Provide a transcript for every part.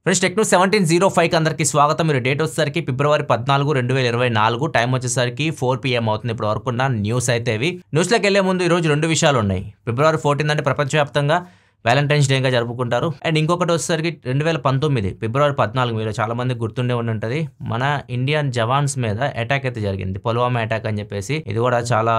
Friends techno 1705 అందరికీ స్వాగతం. మీరు డేట్ వచ్చేసరికి ఫిబ్రవరి 14, 2024. టైం వచ్చేసరికి 4 PM అవుతుంది. ఇప్పుడు వరకు ఉన్న న్యూస్ అయితే ఇవి. న్యూస్లోకి వెళ్లే ముందు ఈరోజు 2 విషయాలు ఉన్నాయి. ఫిబ్రవరి 14 అంటే ప్రపంచవ్యాప్తంగా వ్యాలంటైన్స్ డేగా జరుపుకుంటారు. అండ్ ఇంకొకటి వచ్చేసరికి 2019 ఫిబ్రవరి 14 మీరు చాలా మంది గుర్తుండే ఉంటుంది. మన ఇండియన్ జవాన్స్ మీద అటాక్ అయితే జరిగింది, పుల్వామా అటాక్ అని చెప్పేసి. ఇది కూడా చాలా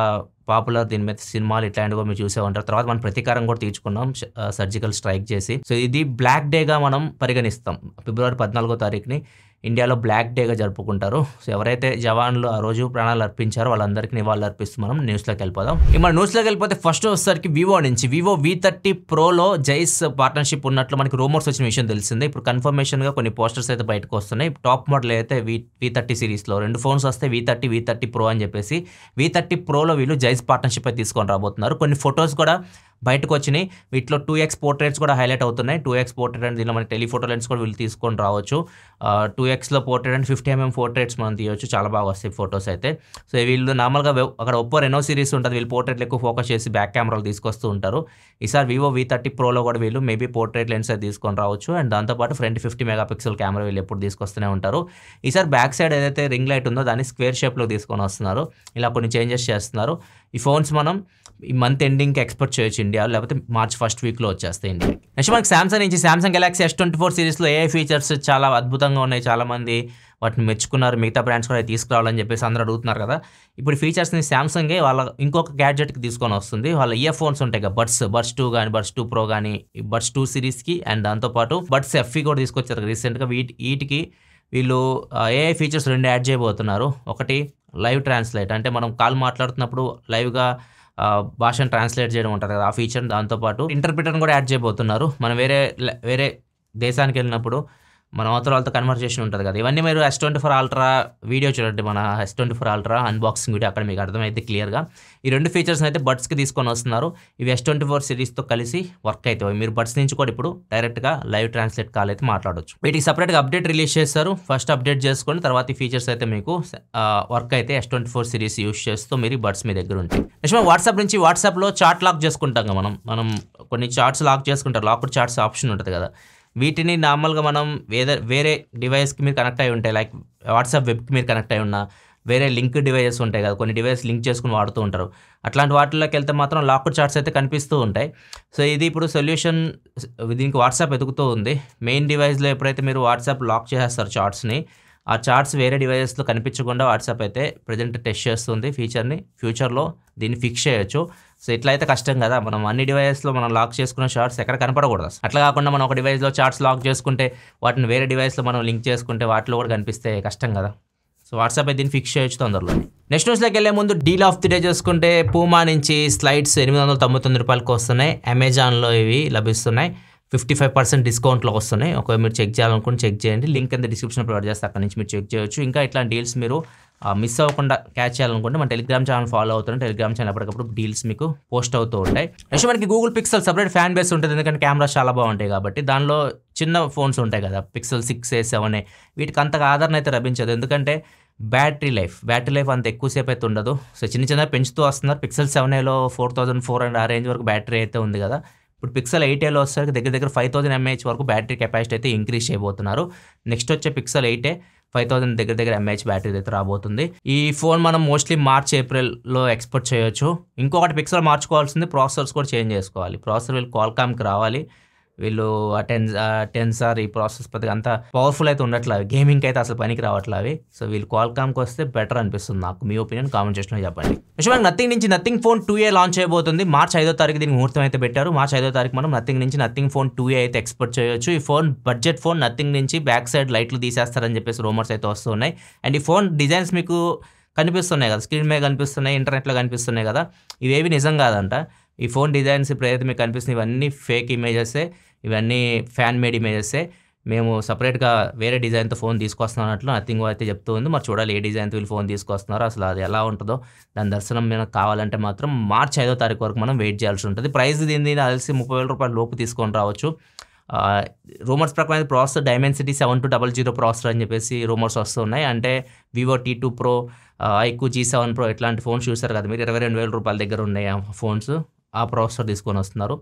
పాపులర్. దీని మీద సినిమాలు ఇట్లాంటివి మీరు చూసే ఉంటారు. తర్వాత మనం ప్రతీకారం కూడా తీర్చుకున్నాం సర్జికల్ స్ట్రైక్ చేసి. సో ఇది బ్లాక్ డేగా మనం పరిగణిస్తాం. ఫిబ్రవరి 14వ తారీఖుని ఇండియాలో బ్లాక్ డేగా జరుపుకుంటారు. సో ఎవరైతే జవాన్లు ఆ రోజు ప్రాణాలు అర్పించారో వాళ్ళందరికీ నివాళులు అర్పిస్తూ మనం న్యూస్లోకి వెళ్ళిపోదాం. మన న్యూస్లోకి వెళ్ళిపోతే ఫస్ట్ వచ్చేసరికి వివో నుంచి వివో V30 Proలో జైస్ పార్ట్నర్షిప్ ఉన్నట్లు మనకి రూమర్స్ వచ్చిన విషయం తెలిసిందే. ఇప్పుడు కన్ఫర్మేషన్గా కొన్ని పోస్టర్స్ అయితే బయటకు వస్తున్నాయి. టాప్ మోడల్ అయితే V30 సిరీస్లో 2 ఫోన్స్ వస్తాయి, V30 Pro అని చెప్పేసి. V30 Proలో వీళ్ళు జైస్ పార్ట్నర్షిప్ అయితే తీసుకొని రాబోతున్నారు. కొన్ని ఫొటోస్ కూడా బయటకు వచ్చినాయి. వీటిలో 2x పోర్ట్రేట్స్ కూడా హైలైట్ అవుతున్నాయి. 2x పోర్ట్రేట్ అంటే దీనిలో మనకి టెలిఫోటో లెన్స్ కూడా వీళ్ళు తీసుకొని రావచ్చు. 2xలో పోర్ట్రేట్ అంటే 50mm పోర్ట్రేట్స్ మనం తీయవచ్చు. చాలా బాగా వస్తాయి ఫొటోస్ అయితే. సో వీళ్ళు నార్మల్గా అక్కడ ఒప్పో రెనో సిరీస్ ఉంటుంది, వీళ్ళు పోర్ట్రేట్లు ఎక్కువ ఫోకస్ చేసి బ్యాక్ కెమెరాలు తీసుకొస్తూ ఉంటారు. ఈసారి వివో V30 Proలో కూడా వీళ్ళు మేబీ పోర్ట్రేట్ లెన్స్ అయితే తీసుకొని రావచ్చు. అండ్ దాంతోపాటు ఫ్రంట్ 50 మెగాపిక్సెల్ కెమెరా వీళ్ళు ఎప్పుడు తీసుకొస్తూనే ఉంటారు. ఈసారి బ్యాక్ సైడ్ ఏదైతే రింగ్ లైట్ ఉందో దాన్ని స్క్వేర్ షేప్లో తీసుకొని వస్తున్నారు. ఇలా కొన్ని చేంజెస్ చేస్తున్నారు. ఈ ఫోన్స్ మనం ఈ మంత్ ఎండింగ్కి ఎక్స్పెక్ట్ చేయొచ్చు ఇండియా, లేకపోతే మార్చ్ ఫస్ట్ వీక్లో వచ్చేస్తాయి ఇండియా. నెక్స్ట్ మనకి సామ్సంగ్ నుంచి సామ్సంగ్ గెలాక్సీ S24 సిరీస్లో AI ఫీచర్స్ చాలా అద్భుతంగా ఉన్నాయి. చాలామంది వాటిని మెచ్చుకున్నారు. మిగతా బ్రాండ్స్ కూడా తీసుకురావాలని చెప్పేసి అందరూ అడుగుతున్నారు కదా. ఇప్పుడు ఫీచర్స్ని సామ్సంగే వాళ్ళ ఇంకొక గ్యాడ్జెట్కి తీసుకొని వస్తుంది. వాళ్ళ ఇయర్ ఫోన్స్ ఉంటాయి కదా, బడ్స్ 2 కానీ బడ్స్ 2 Pro కానీ బడ్స్ 2 సిరీస్కి అండ్ దాంతోపాటు బడ్స్ FE కూడా తీసుకొచ్చారు రీసెంట్గా. వీటికి వీళ్ళు AI ఫీచర్స్ 2 యాడ్ చేయబోతున్నారు. ఒకటి లైవ్ ట్రాన్స్లేట్, అంటే మనం కాల్ మాట్లాడుతున్నప్పుడు లైవ్గా భాషను ట్రాన్స్లేట్ చేయడం ఉంటుంది కదా, ఆ ఫీచర్. దాంతోపాటు ఇంటర్ప్రిటర్ని కూడా యాడ్ చేయబోతున్నారు. మనం వేరే దేశానికి వెళ్ళినప్పుడు మన అవతల వాళ్ళతో కన్వర్సేషన్ ఉంటుంది కదా. ఇవన్నీ మీరు S24 Ultra వీడియో చూడండి, మన S24 Ultra అన్బాక్సింగ్ వీడియో, అక్కడ మీకు అర్థమైతే క్లియర్గా. ఈ 2 ఫీచర్స్ని అయితే బడ్స్కి తీసుకొని వస్తున్నారు. ఇవి S24 సిరీస్తో కలిసి వర్క్ అవుతాయి. మీరు బడ్స్ నుంచి కూడా ఇప్పుడు డైరెక్ట్గా లైవ్ ట్రాన్స్లేట్ కాల్ అయితే మాట్లాడవచ్చు. వీటికి సపరేట్గా అప్డేట్ రిలీజ్ చేస్తారు. ఫస్ట్ అప్డేట్ చేసుకొని తర్వాత ఈ ఫీచర్స్ అయితే మీకు వర్క్ అయితే S24 సిరీస్ యూస్ చేస్తూ మీరు బడ్స్ మీ దగ్గర ఉంటాయి. నెక్స్ట్ వాట్సాప్ నుంచి వాట్సాప్లో చాట్ లాక్ చేసుకుంటాం. మనం కొన్ని చాట్స్ లాక్ చేసుకుంటారు. లాక్డ్ చాట్స్ ఆప్షన్ ఉంటుంది కదా. వీటిని నార్మల్గా మనం వేరే డివైస్కి మీరు కనెక్ట్ అయి ఉంటాయి, లైక్ వాట్సాప్ వెబ్కి మీరు కనెక్ట్ అయి ఉన్న వేరే లింక్ డివైజెస్ ఉంటాయి కదా, కొన్ని డివైస్ లింక్ చేసుకుని వాడుతూ ఉంటారు. అట్లాంటి వాటిలోకి వెళ్తే మాత్రం లాక్డ్ చాట్స్ అయితే కనిపిస్తూ ఉంటాయి. సో ఇది ఇప్పుడు సొల్యూషన్, దీనికి వాట్సాప్ ఎదుగుతూ ఉంది. మెయిన్ డివైస్లో ఎప్పుడైతే మీరు వాట్సాప్ లాక్ చేసేస్తారు చాట్స్ని, ఆ చాట్స్ వేరే డివైజెస్లో కనిపించకుండా వాట్సాప్ అయితే ప్రజెంట్ టెస్ట్ చేస్తుంది ఫీచర్ని. ఫ్యూచర్లో దీన్ని ఫిక్స్ చేయొచ్చు. సో ఇట్లా అయితే కష్టం కదా, మనం అన్ని డివైజెస్లో మనం లాక్ చేసుకున్న చాట్స్ ఎక్కడ కనపడకూడదు. అట్లా కాకుండా మనం ఒక డివైస్లో చాట్స్ లాక్ చేసుకుంటే వాటిని వేరే డివైస్లో మనం లింక్ చేసుకుంటే వాటిలో కూడా కనిపిస్తే కష్టం కదా. సో వాట్సాప్ అయితే దీన్ని ఫిక్స్ చేయొచ్చు తొందరలో. నెక్స్ట్ న్యూస్లోకి వెళ్ళే ముందు డీల్ ఆఫ్ ది డే చూసుకుంటే పూమా నుంచి స్లైడ్స్ 899 రూపాయలకు వస్తున్నాయి. అమెజాన్లో ఇవి లభిస్తున్నాయి. 55% డిస్కౌంట్లో వస్తున్నాయి. ఒకవేళ మీరు చెక్ చేయాలనుకుంటే చెక్ చేయండి. లింక్ కింద డిస్క్రిప్షన్ ప్రొవైడ్ చేస్తే అక్కడ నుంచి మీరు చెక్ చేయొచ్చు. ఇంకా ఇట్లాంటి డీల్స్ మీరు మిస్ అవ్వకుండా క్యాచ్ చేయాలనుకుంటే మన టెలిగ్రామ్ ఛానల్ ఫాలో అవుతుంది. టెలిగ్రామ్ ఛానల్ ఎప్పటికప్పుడు డీల్స్ మీకు పోస్ట్ అవుతూ ఉంటాయి. నెక్స్ట్ మనకి Google pixel separate fan base ఉంటుంది, ఎందుకంటే కెమెరాస్ చాలా బాగుంటాయి కాబట్టి. దానిలో చిన్న ఫోన్స్ ఉంటాయి కదా, Pixel 6a 7a, వీటికి అంతగా ఆదరణ అయితే లభించదు. ఎందుకంటే బ్యాటరీ లైఫ్ అంత ఎక్కువసేపు అయితే ఉండదు. సో చిన్న పెంచుతూ వస్తున్నారు. Pixel 7aలో 4400 ఆ రేంజ్ వరకు బ్యాటరీ అయితే ఉంది కదా. ఇప్పుడు Pixel 8aలో వచ్చేసరికి దగ్గర 5000 mAh వరకు బ్యాటరీ కెపాసిటీ అయితే ఇంక్రీజ్ చేయబోతున్నారు. నెక్స్ట్ వచ్చే Pixel 8a 5000 దగ్గర mAh బ్యాటరీ అయితే రాబోతుంది. ఈ ఫోన్ మనం మోస్ట్లీ మార్చ్ ఏప్రిల్లో ఎక్స్పెక్ట్ చేయొచ్చు. ఇంకొకటి Pixel మార్చుకోవాల్సింది, ప్రాసెసర్స్ కూడా చేంజ్ చేసుకోవాలి. ప్రాసెసర్ వీళ్ళు Qualcommకి రావాలి. వీళ్ళు టెన్సార్ ఈ ప్రాసెస్ పెద్దగా అంత పవర్ఫుల్ అయితే ఉండట్లేదు, గేమింగ్కి అయితే అసలు పనికి రావట్లేదు అవి. సో వీళ్ళు Qualcommకి వస్తే బెటర్ అనిపిస్తుంది నాకు. మీ ఒపీనియన్ కామెంట్ సెక్షన్లో చెప్పండి. నిజంగా నథింగ్ నుంచి నథింగ్ ఫోన్ 2a లాంచ్ అయిపోతుంది. మార్చ్ 5వ తారీఖు దీనికి ముహూర్తం అయితే పెట్టారు. మార్చ్ 5వ తారీఖు మనం నథింగ్ నుంచి నథింగ్ ఫోన్ 2a అయితే ఎక్స్పెక్ట్ చేయొచ్చు. ఈ ఫోన్ బడ్జెట్ ఫోన్. నథింగ్ నుంచి బ్యాక్ సైడ్ లైట్లు తీసేస్తారని చెప్పేసి రూమర్స్ అయితే వస్తున్నాయి. అండ్ ఈ ఫోన్ డిజైన్స్ మీకు కనిపిస్తున్నాయి కదా, స్క్రీన్ మీద కనిపిస్తున్నాయి, ఇంటర్నెట్లో కనిపిస్తున్నాయి కదా, ఇవేవి నిజం కాదంట. ఈ ఫోన్ డిజైన్స్ ఇప్పుడు ఏదైతే మీకు కనిపిస్తున్నాయి ఇవన్నీ ఫేక్ ఇమేజెసే, ఇవన్నీ ఫ్యాన్ మేడ్ ఇమేజెసే. మేము సపరేట్గా వేరే డిజైన్తో ఫోన్ తీసుకొస్తున్నట్లు నథింగ్ అయితే చెప్తూ ఉంది. మరి చూడాలి ఏ డిజైన్తో వీళ్ళు ఫోన్ తీసుకొస్తున్నారో, అసలు అది ఎలా ఉంటుందో. దాని దర్శనం మనకు కావాలంటే మాత్రం మార్చ్ 5వ తారీఖు వరకు మనం వెయిట్ చేయాల్సి ఉంటుంది. ప్రైస్ దీన్ని తెలిసి 30,000 రూపాయల లోపు తీసుకొని రావచ్చు. రూమర్స్ ప్రకారం ప్రాసెసర్ Dimensity 7200 ప్రాసెసర్ అని చెప్పేసి రూమర్స్ వస్తున్నాయి. అంటే Vivo T2 Pro, iQOO G7 Pro ఇట్లాంటి ఫోన్స్ చూసారు కదా మీరు, 22,000 రూపాయల దగ్గర ఉన్నాయి ఆ ఫోన్స్. ఆ ప్రాసెసర్ తీసుకొని వస్తున్నారు.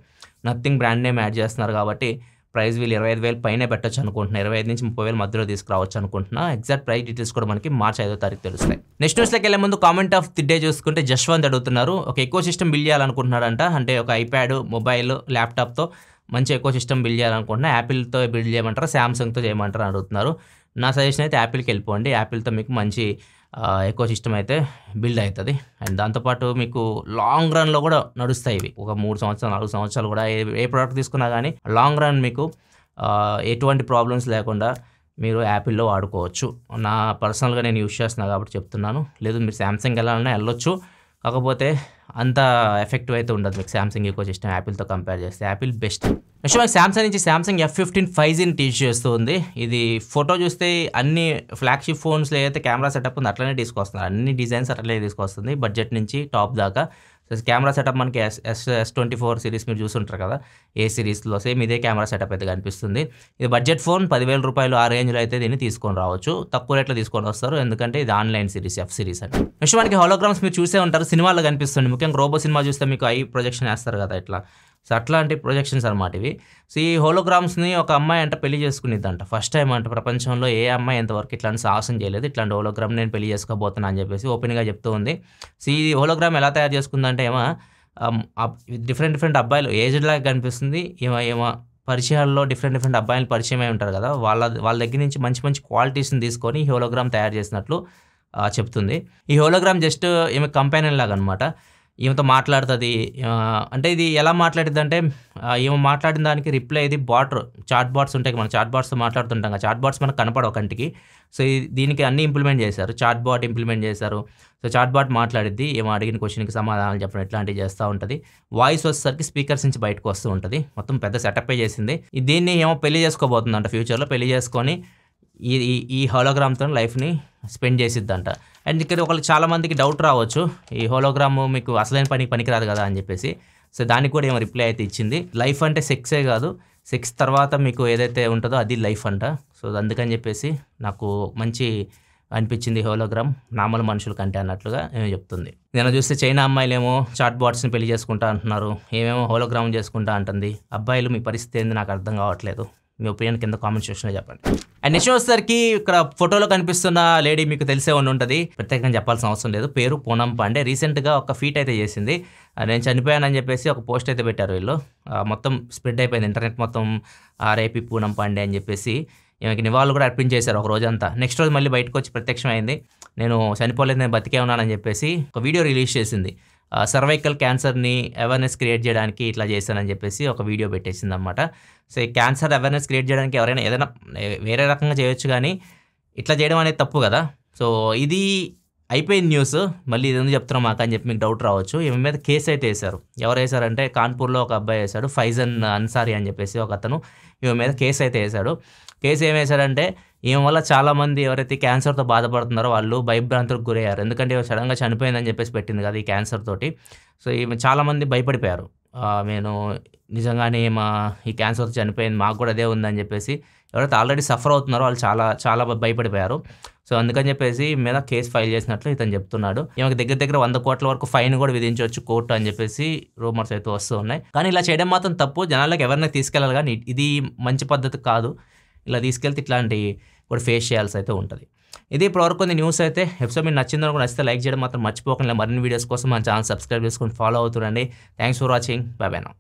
నథింగ్ బ్రాండ్ నేమ్ యాడ్ చేస్తున్నారు కాబట్టి ప్రైస్ వీళ్ళు 25,000 పైనే పెట్టొచ్చు అనుకుంటున్నా. 25,000-30,000 మధ్యలో తీసుకురావచ్చు అనుకుంటున్నా. ఎగ్జాక్ట్ ప్రైస్ డీటెయిల్స్ కూడా మనకి మార్చి 5వ తారీఖు తెలుస్తాయి. నెక్స్ట్ న్యూస్లోకి వెళ్ళే ముందు కామెంట్ ఆఫ్ ది డే చూసుకుంటే జశ్వంత్ అడుగుతున్నారు. ఒక ఎకో సిస్టమ్ బిల్డ్ చేయాలనుకుంటున్నాడంట. అంటే ఒక ఐప్యాడ్, మొబైల్, ల్యాప్టాప్తో మంచి ఎకో సిస్టమ్ బిల్డ్ చేయాలనుకుంటున్నా. యాపిల్తో బిల్డ్ చేయమంటారా, శాంసంగ్తో చేయమంటారా అడుగుతున్నారు. నా సజెషన్ అయితే యాపిల్కి వెళ్ళిపోండి. యాపిల్తో మీకు మంచి ఎకో సిస్టమ్ అయితే బిల్డ్ అవుతుంది. అండ్ దాంతోపాటు మీకు లాంగ్ రన్లో కూడా నడుస్తాయి ఇవి. ఒక 3 సంవత్సరాలు 4 సంవత్సరాలు కూడా ఏ ప్రోడక్ట్ తీసుకున్నా కానీ లాంగ్ రన్ మీకు ఎటువంటి ప్రాబ్లమ్స్ లేకుండా మీరు యాపిల్లో వాడుకోవచ్చు. నా పర్సనల్గా నేను యూజ్ చేస్తున్నాను కాబట్టి చెప్తున్నాను. లేదు మీరు శాంసంగ్ వెళ్ళాలన్నా వెళ్ళొచ్చు, కాకపోతే అంత ఎఫెక్టివ్ అయితే ఉండదు మీకు శాంసంగ్ ఎకో సిస్టమ్ యాపిల్తో కంపేర్ చేస్తే. Apple best. నెక్స్ట్ మనకి శాంసంగ్ నుంచి శాంసంగ్ F15 5G టీచ్ చేస్తుంది. ఇది ఫోటో చూస్తే అన్ని ఫ్లాగ్షిప్ ఫోన్స్లో ఏదైతే కెమెరా సెటప్ ఉందో అట్లనే తీసుకొస్తున్నారు. అన్ని డిజైన్స్ అట్లనే తీసుకొస్తుంది బడ్జెట్ నుంచి టాప్ దాకా. సో కెమెరా సెటప్ మనకి S24 సిరీస్ మీరు చూస్తుంటారు కదా, ఏ సిరీస్లో సేమ్ ఇదే కెమెరా సెటప్ అయితే కనిపిస్తుంది. ఇది బడ్జెట్ ఫోన్, 10,000 రూపాయలు ఆ రేంజ్లో అయితే దీన్ని తీసుకొని రావచ్చు. తక్కువ రేట్లో తీసుకొని వస్తారు, ఎందుకంటే ఇది ఆన్లైన్ సిరీస్, F సిరీస్ అని. నెక్స్ట్ మనకి హోలోగ్రామ్స్ మీరు చూసే ఉంటారు, సినిమాల్లో కనిపిస్తుంది. ముఖ్యంగా రోబో సినిమా చూస్తే మీకు ఐ ప్రొజెక్షన్ వేస్తారు కదా ఇట్లా. సో అట్లాంటి ప్రొజెక్షన్స్ అనమాట ఇవి. సో ఈ హోలోగ్రామ్స్ని ఒక అమ్మాయి అంటే పెళ్లి చేసుకునేదంట. ఫస్ట్ టైం అంటే ప్రపంచంలో ఏ అమ్మాయి ఎంతవరకు ఇట్లాంటి సాహసం చేయలేదు. ఇట్లాంటి హోలోగ్రామ్ నేను పెళ్లి చేసుకోబోతున్నా అని చెప్పేసి ఓపెన్గా చెప్తూ ఉంది. సో ఈ హోలోగ్రామ్ ఎలా తయారు చేసుకుందంటే ఏమో డిఫరెంట్ అబ్బాయిలు ఏజ్డ్ లాగా కనిపిస్తుంది. ఏమో పరిచయాల్లో డిఫరెంట్ అబ్బాయిలు పరిచయం అయి ఉంటారు కదా, వాళ్ళ దగ్గర నుంచి మంచి క్వాలిటీస్ని తీసుకొని ఈ హోలోగ్రామ్ తయారు చేసినట్లు చెప్తుంది. ఈ హోలోగ్రామ్ జస్ట్ ఏమో కంపెనీ లాగా అనమాట. ఈమెతో మాట్లాడుతుంది. అంటే ఇది ఎలా మాట్లాడుతుంది అంటే ఈమె మాట్లాడిన దానికి రిప్లై ఇది చాట్ బాట్స్ ఉంటాయి. మనం చాట్ బాట్స్తో మాట్లాడుతుంటాం కదా, చాట్ బాట్స్ మనకు కనపడవు కంటికి. సో దీనికి అన్ని ఇంప్లిమెంట్ చేశారు, చాట్ బాట్ ఇంప్లిమెంట్ చేశారు. సో చాట్ బాట్ మాట్లాడిద్ది, ఏమో అడిగిన క్వశ్చన్కి సమాధానాలు చెప్పడం ఇట్లాంటివి చేస్తూ ఉంటుంది. వాయిస్ వచ్చేసరికి స్పీకర్స్ నుంచి బయటకు వస్తూ ఉంటుంది. మొత్తం పెద్ద సెటప్పే చేసింది. దీన్ని ఏమో పెళ్లి చేసుకోబోతుందంట. ఫ్యూచర్లో పెళ్లి చేసుకొని ఈ హోలోగ్రామ్తో లైఫ్ని స్పెండ్ చేసిద్దంట. అండ్ ఇక్కడ ఒకళ్ళు చాలామందికి డౌట్ రావచ్చు, ఈ హోలోగ్రామ్ మీకు అసలైన పనికిరాదు కదా అని చెప్పేసి. సో దానికి కూడా ఏమో రిప్లై అయితే ఇచ్చింది. లైఫ్ అంటే సెక్సే కాదు, సెక్స్ తర్వాత మీకు ఏదైతే ఉంటుందో అది లైఫ్ అంట. సో అందుకని చెప్పేసి నాకు మంచి అనిపించింది హోలోగ్రామ్ నార్మల్ మనుషుల కంటే అన్నట్లుగా ఏమో చెప్తుంది. నేను చూస్తే చైనా అమ్మాయిలేమో చాట్ బాట్స్ని పెళ్లి చేసుకుంటా అంటున్నారు, ఏమేమో హోలోగ్రామ్ చేసుకుంటా అంటుంది. అబ్బాయిలు మీ పరిస్థితి ఏంది నాకు అర్థం కావట్లేదు. మీ ఒపీనియన్ కింద కామెంట్ సెక్షన్లో చెప్పండి. అండ్ నెక్స్ట్ వచ్చేసరికి ఇక్కడ ఫోటోలో కనిపిస్తున్న లేడీ మీకు తెలిసే ఉంటుంది, ప్రత్యేకంగా చెప్పాల్సిన అవసరం లేదు. పేరు పూనం పాండే. రీసెంట్గా ఒక ఫీట్ అయితే చేసింది. నేను చనిపోయానని చెప్పేసి ఒక పోస్ట్ అయితే పెట్టారు వీళ్ళు. మొత్తం స్ప్రెడ్ అయిపోయింది ఇంటర్నెట్ మొత్తం, RIP పూనం పాండే అని చెప్పేసి. ఈమెకి నివాళులు కూడా అర్పించేశారు ఒక రోజంతా. నెక్స్ట్ రోజు మళ్ళీ బయటకు వచ్చి ప్రత్యక్షమైంది, నేను చనిపోలేదు, నేను బతికే ఉన్నానని చెప్పేసి ఒక వీడియో రిలీజ్ చేసింది. సర్వైకల్ క్యాన్సర్ని అవేర్నెస్ క్రియేట్ చేయడానికి ఇట్లా చేశానని చెప్పేసి ఒక వీడియో పెట్టేసింది అనమాట. సో ఈ క్యాన్సర్ అవేర్నెస్ క్రియేట్ చేయడానికి ఎవరైనా ఏదైనా వేరే రకంగా చేయొచ్చు, కానీ ఇట్లా చేయడం అనేది తప్పు కదా. సో ఇది అయిపోయింది న్యూస్, మళ్ళీ ఇది ఎందుకు చెప్తున్నాం మాకు అని చెప్పి మీకు డౌట్ రావచ్చు. ఈమె మీద కేసు అయితే వేశారు. ఎవరు వేశారంటే కాన్పూర్లో ఒక అబ్బాయి వేశాడు, ఫైజన్ అన్సారీ అని చెప్పేసి ఒక అతను ఈమె మీద కేసు అయితే వేశాడు. కేసు ఏం వేశాడంటే ఈమె వల్ల చాలామంది ఎవరైతే క్యాన్సర్తో బాధపడుతున్నారో వాళ్ళు భయభ్రాంతులకు గురయ్యారు. ఎందుకంటే సడన్గా చనిపోయిందని చెప్పేసి పెట్టింది కదా ఈ క్యాన్సర్ తోటి. సో ఈమె చాలామంది భయపడిపోయారు. నేను నిజంగానే ఈ క్యాన్సర్తో చనిపోయింది, మాకు కూడా అదే ఉందని చెప్పేసి ఎవరైతే ఆల్రెడీ సఫర్ అవుతున్నారో వాళ్ళు చాలా భయపడిపోయారు. సో అందుకని చెప్పేసి మీద కేసు ఫైల్ చేసినట్లు ఇతను చెప్తున్నాడు. ఈమెకి దగ్గర 100 కోట్ల వరకు ఫైన్ కూడా విధించవచ్చు కోర్టు అని చెప్పేసి రూమర్స్ అయితే వస్తూ ఉన్నాయి. కానీ ఇలా చేయడం మాత్రం తప్పు, జనాలకు ఎవరిని తీసుకెళ్ళాలి, కానీ ఇది మంచి పద్ధతి కాదు. ఇలా తీసుకెళ్తే ఇట్లాంటి కూడా ఫేస్ చేయాల్సి అయితే ఉంటుంది. ఇది ఇప్పటివరకు కొన్ని న్యూస్ అయితే. ఎపిసోడ్ మీకు నచ్చిందో కూడా నచ్చితే లైక్ చేయడం మాత్రం మర్చిపోకుండా. మరిన్ని వీడియోస్ కోసం మన ఛానల్ సబ్స్క్రైబ్ చేసుకొని ఫాలో అవుతుండండి. Thanks for watching. Bye bye now.